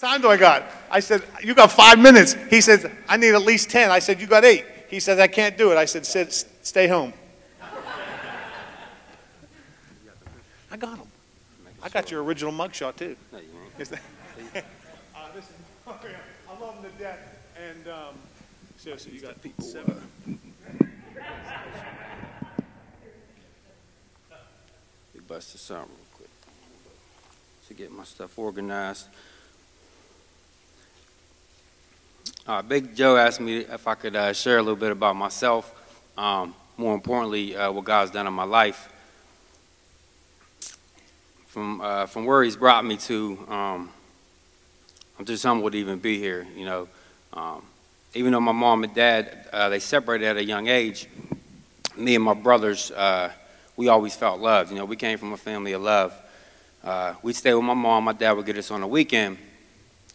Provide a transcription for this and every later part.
Time do I got? I said, you got 5 minutes. He says, I need at least 10. I said, you got 8. He says, I can't do it. I said, stay home. I got him. I got your original mugshot, too. No, you ain't. Listen, I love him to death. And seriously, you got people. 7. We bust this out real quick to get my stuff organized. Big Joe asked me if I could share a little bit about myself. More importantly, what God's done in my life. From where He's brought me to, I'm just humbled to even be here. You know, even though my mom and dad they separated at a young age, me and my brothers we always felt loved. You know, we came from a family of love. We'd stay with my mom. My dad would get us on the weekend.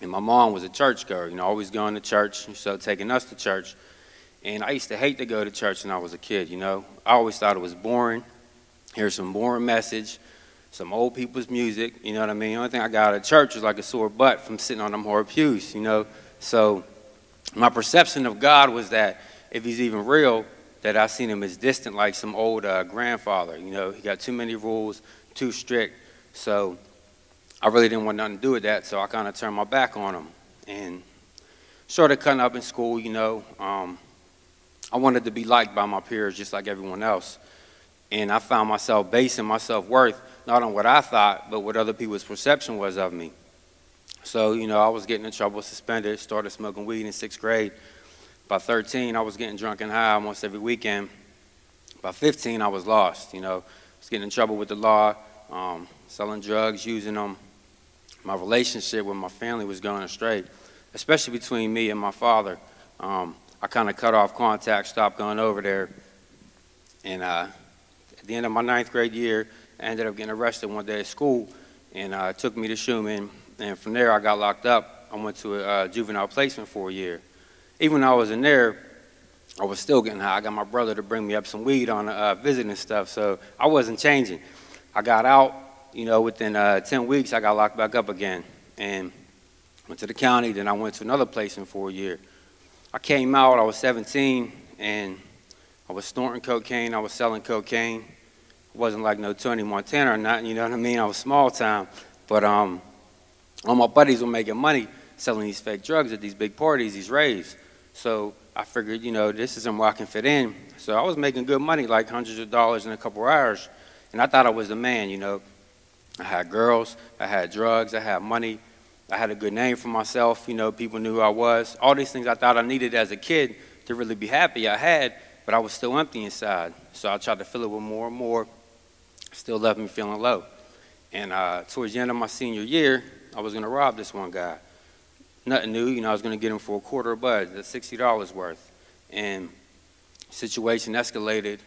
And my mom was a churchgoer, you know, always going to church, so taking us to church. And I used to hate to go to church when I was a kid, you know. I always thought it was boring. Here's some boring message, some old people's music, you know what I mean? The only thing I got out of church was like a sore butt from sitting on them horror pews, you know. So my perception of God was that if He's even real, that I seen Him as distant like some old grandfather, you know. He got too many rules, too strict. So I really didn't want nothing to do with that, so I kind of turned my back on him. And started cutting up in school, you know. I wanted to be liked by my peers just like everyone else. And I found myself basing my self-worth not on what I thought, but what other people's perception was of me. So, you know, I was getting in trouble, suspended, started smoking weed in 6th grade. By 13, I was getting drunk and high almost every weekend. By 15, I was lost, you know. I was getting in trouble with the law, selling drugs, using them. My relationship with my family was going astray, especially between me and my father. I kind of cut off contact, stopped going over there. And at the end of my 9th grade year, I ended up getting arrested one day at school, and took me to Schumann. And from there, I got locked up. I went to a juvenile placement for a year. Even when I was in there, I was still getting high. I got my brother to bring me up some weed on a visit and stuff, so I wasn't changing. I got out. You know, within 10 weeks, I got locked back up again and went to the county. Then I went to another placement for a year. I came out, I was 17, and I was snorting cocaine. I was selling cocaine. It wasn't like no Tony Montana or nothing, you know what I mean? I was small time. But all my buddies were making money selling these fake drugs at these big parties, these raves. So I figured, you know, this isn't where I can fit in. So I was making good money, like hundreds of dollars in a couple hours. And I thought I was the man, you know. I had girls, I had drugs, I had money, I had a good name for myself, you know, people knew who I was. All these things I thought I needed as a kid to really be happy I had, but I was still empty inside. So I tried to fill it with more and more, still left me feeling low. And towards the end of my senior year, I was going to rob this one guy. Nothing new, you know, I was going to get him for a quarter of bud, that's $60 worth. And the situation escalated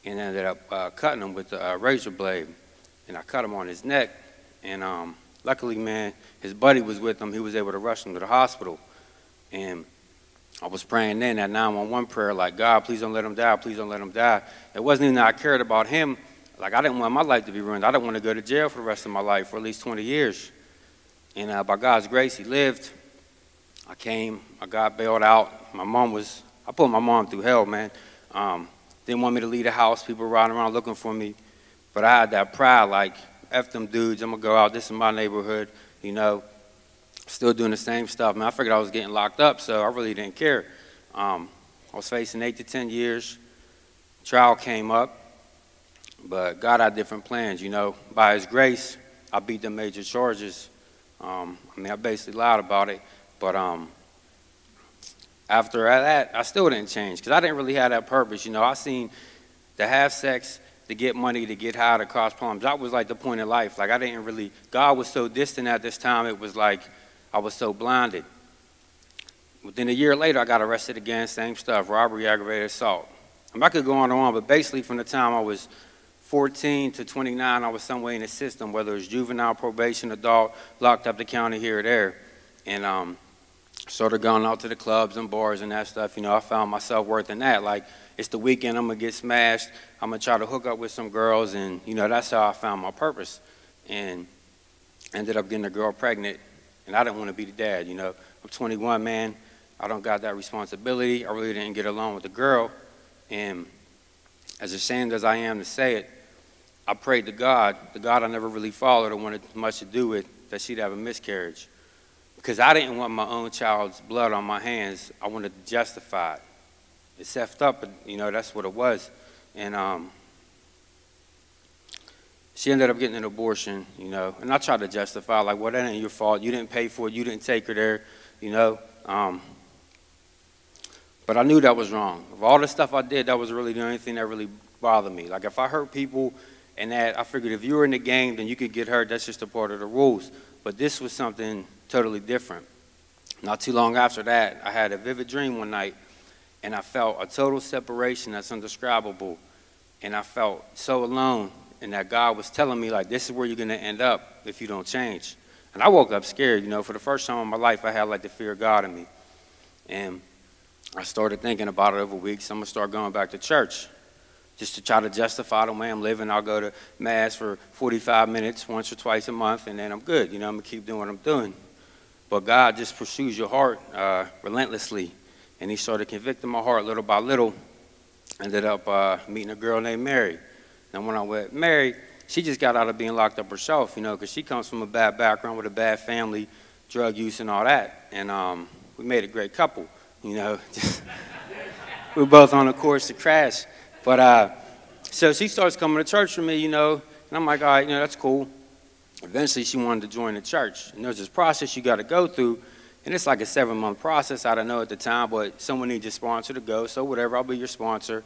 and ended up cutting him with a razor blade. And I cut him on his neck, and luckily, man, his buddy was with him. He was able to rush him to the hospital. And I was praying then that 911 prayer, like, God, please don't let him die, please don't let him die. It wasn't even that I cared about him. Like, I didn't want my life to be ruined. I didn't want to go to jail for the rest of my life, for at least 20 years. And by God's grace, he lived. I got bailed out. I put my mom through hell, man. Didn't want me to leave the house. People were riding around looking for me. But I had that pride, like, F them dudes, I'm going to go out, this is my neighborhood, you know, still doing the same stuff. Man, I figured I was getting locked up, so I really didn't care. I was facing 8 to 10 years. Trial came up, but God had different plans, you know. By his grace, I beat the major charges. I mean, I basically lied about it, but after that, I still didn't change, because I didn't really have that purpose, you know. I seen to have sex, to get money, to get high, to cause problems. That was like the point of life. Like I didn't really, God was so distant at this time, it was like I was so blinded. Within a year later, I got arrested again, same stuff, robbery, aggravated assault. I could go on and on, but basically from the time I was 14 to 29, I was somewhere in the system, whether it was juvenile, probation, adult, locked up the county here or there. And started going out to the clubs and bars and that stuff. You know, I found my self-worth in that. Like, it's the weekend, I'm going to get smashed. I'm going to try to hook up with some girls, and, you know, that's how I found my purpose. And ended up getting a girl pregnant and I didn't want to be the dad, you know. I'm 21, man. I don't got that responsibility. I really didn't get along with the girl, and as ashamed as I am to say it, I prayed to God, the God I never really followed or wanted much to do with, that she'd have a miscarriage. Because I didn't want my own child's blood on my hands. I wanted to justify it. It's effed up, but, you know, that's what it was. And she ended up getting an abortion, you know. And I tried to justify, like, well, that ain't your fault. You didn't pay for it. You didn't take her there, you know. But I knew that was wrong. Of all the stuff I did, that was really the only thing that really bothered me. Like, if I hurt people and that, I figured if you were in the game, then you could get hurt. That's just a part of the rules. But this was something totally different. Not too long after that, I had a vivid dream one night, and I felt a total separation that's indescribable. And I felt so alone, and that God was telling me, like, this is where you're going to end up if you don't change. And I woke up scared, you know. For the first time in my life, I had, like, the fear of God in me. And I started thinking about it over weeks. I'm going to start going back to church just to try to justify the way I'm living. I'll go to Mass for 45 minutes once or twice a month, and then I'm good. You know, I'm going to keep doing what I'm doing. But God just pursues your heart relentlessly. And he started convicting my heart little by little. Ended up meeting a girl named Mary. And when I met Mary, she just got out of being locked up herself, you know, because she comes from a bad background with a bad family, drug use and all that. And we made a great couple. You know, we were both on a course to crash. But so she starts coming to church with me, you know, and I'm like, all right, you know, that's cool. Eventually, she wanted to join the church. And there's this process you got to go through, and it's like a 7-month process. I don't know at the time, but someone needs a sponsor to go, so whatever, I'll be your sponsor.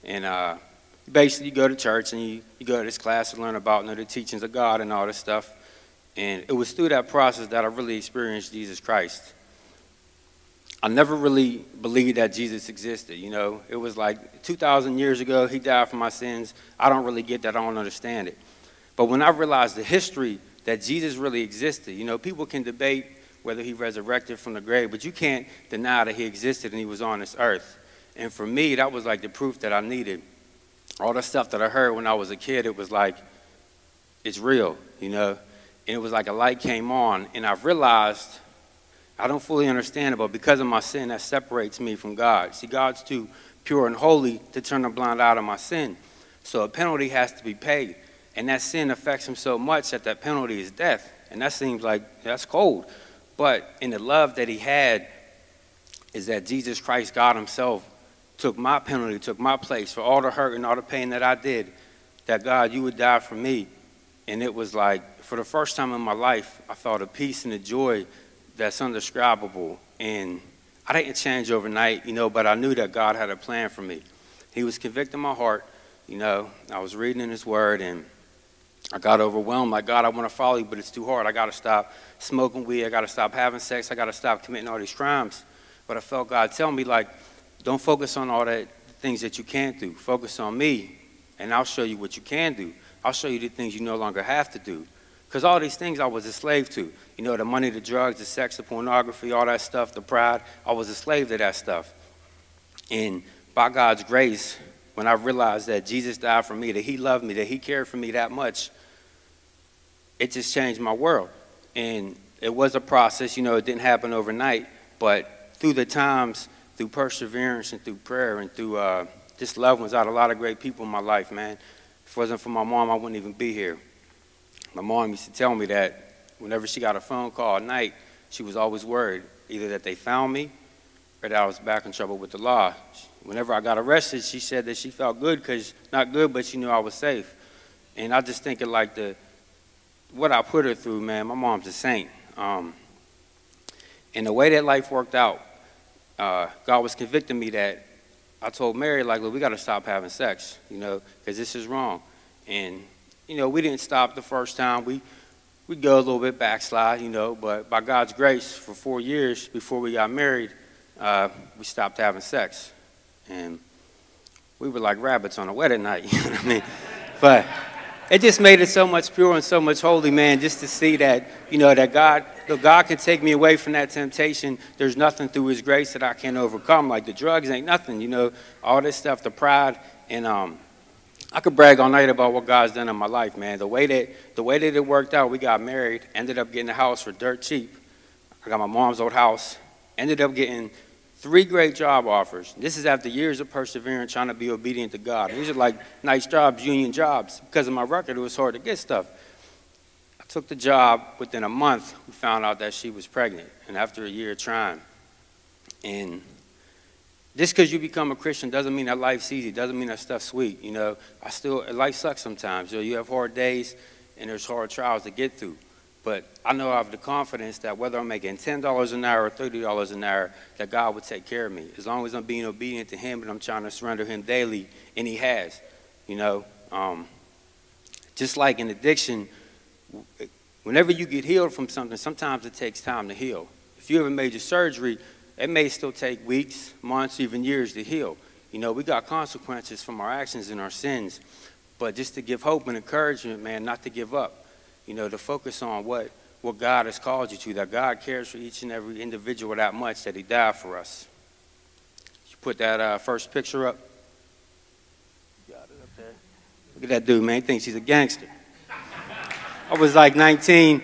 And basically, you go to church, and you go to this class to learn about, you know, the teachings of God and all this stuff. And it was through that process that I really experienced Jesus Christ. I never really believed that Jesus existed, you know. It was like 2,000 years ago, he died for my sins. I don't really get that. I don't understand it. But when I realized the history that Jesus really existed, you know, people can debate whether he resurrected from the grave, but you can't deny that he existed and he was on this earth. And for me, that was like the proof that I needed. All the stuff that I heard when I was a kid, it was like, it's real, you know. And it was like a light came on, and I realized, I don't fully understand it, but because of my sin, that separates me from God. See, God's too pure and holy to turn a blind eye to my sin. So a penalty has to be paid. And that sin affects him so much that that penalty is death. And that seems like, that's cold. But in the love that he had is that Jesus Christ, God himself, took my penalty, took my place for all the hurt and all the pain that I did, that God, you would die for me. And it was like, for the first time in my life, I felt a peace and a joy that's indescribable. And I didn't change overnight, you know, but I knew that God had a plan for me. He was convicting my heart, you know. I was reading in his word, and I got overwhelmed. Like, God, I want to follow you, but it's too hard. I got to stop smoking weed. I got to stop having sex. I got to stop committing all these crimes. But I felt God tell me, like, don't focus on all the things that you can't do. Focus on me, and I'll show you what you can do. I'll show you the things you no longer have to do. Because all these things I was a slave to. You know, the money, the drugs, the sex, the pornography, all that stuff, the pride. I was a slave to that stuff. And by God's grace, when I realized that Jesus died for me, that he loved me, that he cared for me that much, it just changed my world. And it was a process, you know, it didn't happen overnight. But through the times, through perseverance and through prayer and through just loved ones, I had a lot of great people in my life, man. If it wasn't for my mom, I wouldn't even be here. My mom used to tell me that whenever she got a phone call at night, she was always worried, either that they found me or that I was back in trouble with the law. Whenever I got arrested, she said that she felt good, because, not good, but she knew I was safe. And I just think of like what I put her through, man. My mom's a saint. And the way that life worked out, God was convicting me that I told Mary, like, look, we got to stop having sex, you know, because this is wrong. And you know, we didn't stop the first time. We go a little bit backslide, you know, but by God's grace, for 4 years before we got married, we stopped having sex. And we were like rabbits on a wedding night, you know what I mean? But it just made it so much pure and so much holy, man, just to see that, you know, that God can take me away from that temptation. There's nothing through his grace that I can't overcome. Like the drugs ain't nothing, you know, all this stuff, the pride, and I could brag all night about what God's done in my life, man. The way that it worked out, we got married, ended up getting a house for dirt cheap. I got my mom's old house. Ended up getting 3 great job offers. This is after years of perseverance, trying to be obedient to God. These are like nice jobs, union jobs. Because of my record, it was hard to get stuff. I took the job. Within a month, we found out that she was pregnant. And after a year trying. And just because you become a Christian doesn't mean that life's easy. Doesn't mean that stuff's sweet. You know, life sucks sometimes. You have hard days and there's hard trials to get through. But I know I have the confidence that whether I'm making $10 an hour or $30 an hour, that God will take care of me. As long as I'm being obedient to him and I'm trying to surrender him daily, and he has. You know, just like in addiction, whenever you get healed from something, sometimes it takes time to heal. If you have a major surgery, it may still take weeks, months, even years to heal. You know, we got consequences from our actions and our sins. But just to give hope and encouragement, man, not to give up. You know, to focus on what God has called you to, that God cares for each and every individual that much, that he died for us. You put that first picture up. Got it up there. Look at that dude, man. He thinks he's a gangster. I was like 19,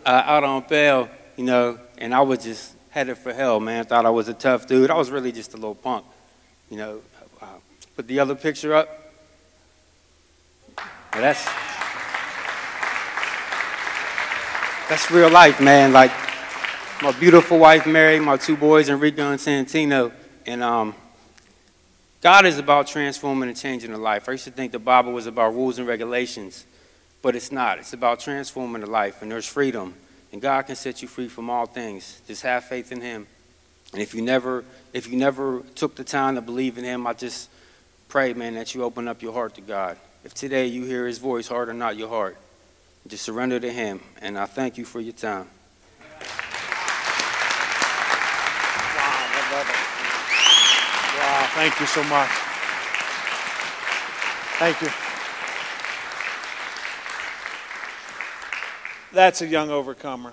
out on bail, you know, and I was just headed for hell, man. Thought I was a tough dude. I was really just a little punk, you know. Put the other picture up. Well, that's real life, man. Like, my beautiful wife, Mary, my 2 boys, Enrico and Santino. And God is about transforming and changing the life. I used to think the Bible was about rules and regulations, but it's not. It's about transforming the life, and there's freedom. And God can set you free from all things. Just have faith in him. And if you never took the time to believe in him, I just pray, man, that you open up your heart to God. If today you hear his voice, harden not your heart. Just surrender to him, and I thank you for your time. Wow, I love it. Wow, thank you so much. Thank you. That's a young overcomer.